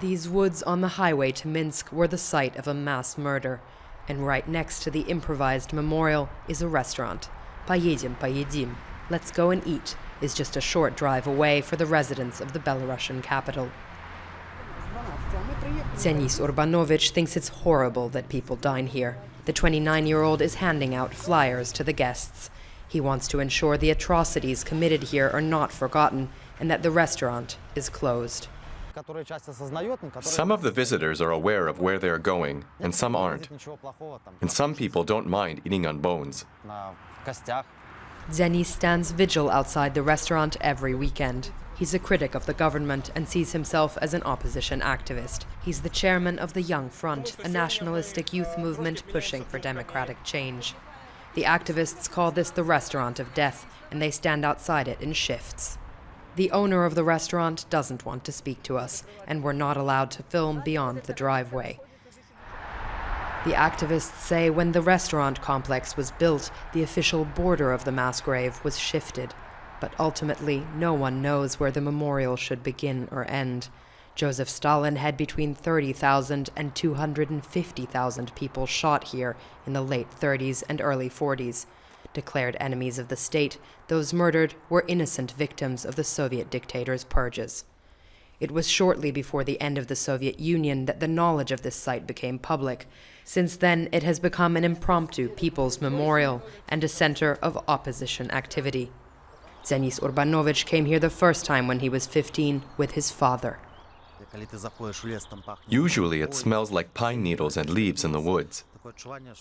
These woods on the highway to Minsk were the site of a mass murder, and right next to the improvised memorial is a restaurant. Поедем, поедим. Let's go and eat is just a short drive away for the residents of the Belarusian capital. Denis Urbanovich thinks it's horrible that people dine here. The 29-year-old is handing out flyers to the guests. He wants to ensure the atrocities committed here are not forgotten and that the restaurant is closed. Some of the visitors are aware of where they're going, and some aren't. And some people don't mind eating on bones. Denis stands vigil outside the restaurant every weekend. He's a critic of the government and sees himself as an opposition activist. He's the chairman of the Young Front, a nationalistic youth movement pushing for democratic change. The activists call this the restaurant of death, and they stand outside it in shifts. The owner of the restaurant doesn't want to speak to us, and we're not allowed to film beyond the driveway. The activists say when the restaurant complex was built, the official border of the mass grave was shifted. But ultimately, no one knows where the memorial should begin or end. Joseph Stalin had between 30,000 and 250,000 people shot here in the late 30s and early 40s. Declared enemies of the state, those murdered were innocent victims of the Soviet dictator's purges. It was shortly before the end of the Soviet Union that the knowledge of this site became public. Since then, it has become an impromptu people's memorial and a center of opposition activity. Denis Urbanovich came here the first time when he was 15 with his father. Usually it smells like pine needles and leaves in the woods.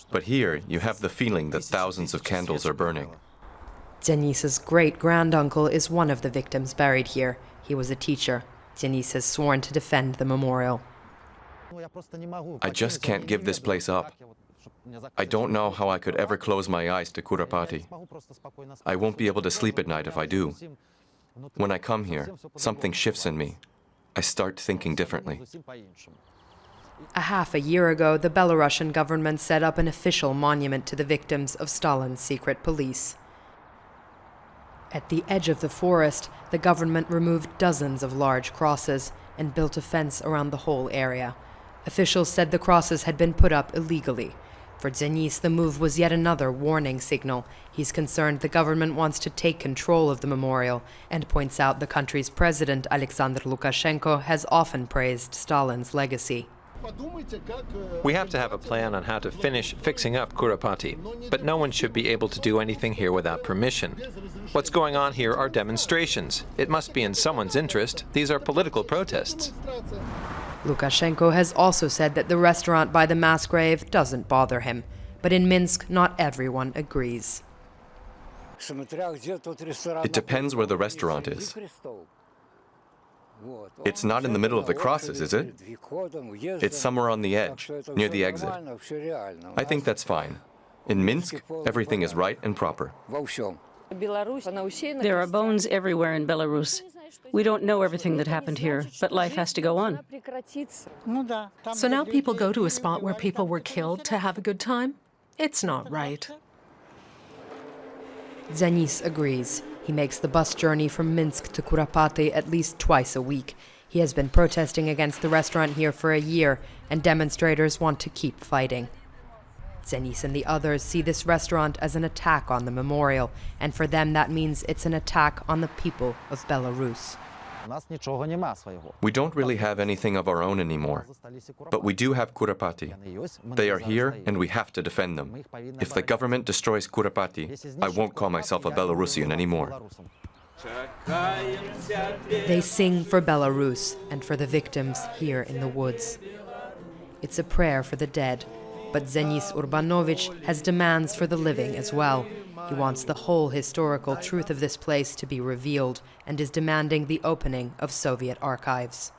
But here you have the feeling that thousands of candles are burning. Denis's great-granduncle is one of the victims buried here. He was a teacher. Denis has sworn to defend the memorial. I just can't give this place up. I don't know how I could ever close my eyes to Kurapaty. I won't be able to sleep at night if I do. When I come here, something shifts in me. I start thinking differently. A year ago, the Belarusian government set up an official monument to the victims of Stalin's secret police. At the edge of the forest, the government removed dozens of large crosses and built a fence around the whole area. Officials said the crosses had been put up illegally. For Denis, the move was yet another warning signal. He's concerned the government wants to take control of the memorial and points out the country's president, Alexander Lukashenko, has often praised Stalin's legacy. We have to have a plan on how to finish fixing up Kurapaty, but no one should be able to do anything here without permission. What's going on here are demonstrations. It must be in someone's interest. These are political protests. Lukashenko has also said that the restaurant by the mass grave doesn't bother him. But in Minsk, not everyone agrees. It depends where the restaurant is. It's not in the middle of the crosses, is it? It's somewhere on the edge, near the exit. I think that's fine. In Minsk, everything is right and proper. There are bones everywhere in Belarus. We don't know everything that happened here, but life has to go on. So now people go to a spot where people were killed to have a good time? It's not right. Denis agrees. He makes the bus journey from Minsk to Kurapaty at least twice a week. He has been protesting against the restaurant here for a year, and demonstrators want to keep fighting. Denis and the others see this restaurant as an attack on the memorial, and for them that means it's an attack on the people of Belarus. We don't really have anything of our own anymore, but we do have Kurapaty. They are here and we have to defend them. If the government destroys Kurapaty, I won't call myself a Belarusian anymore. They sing for Belarus and for the victims here in the woods. It's a prayer for the dead, but Denis Urbanovich has demands for the living as well. He wants the whole historical truth of this place to be revealed and is demanding the opening of Soviet archives.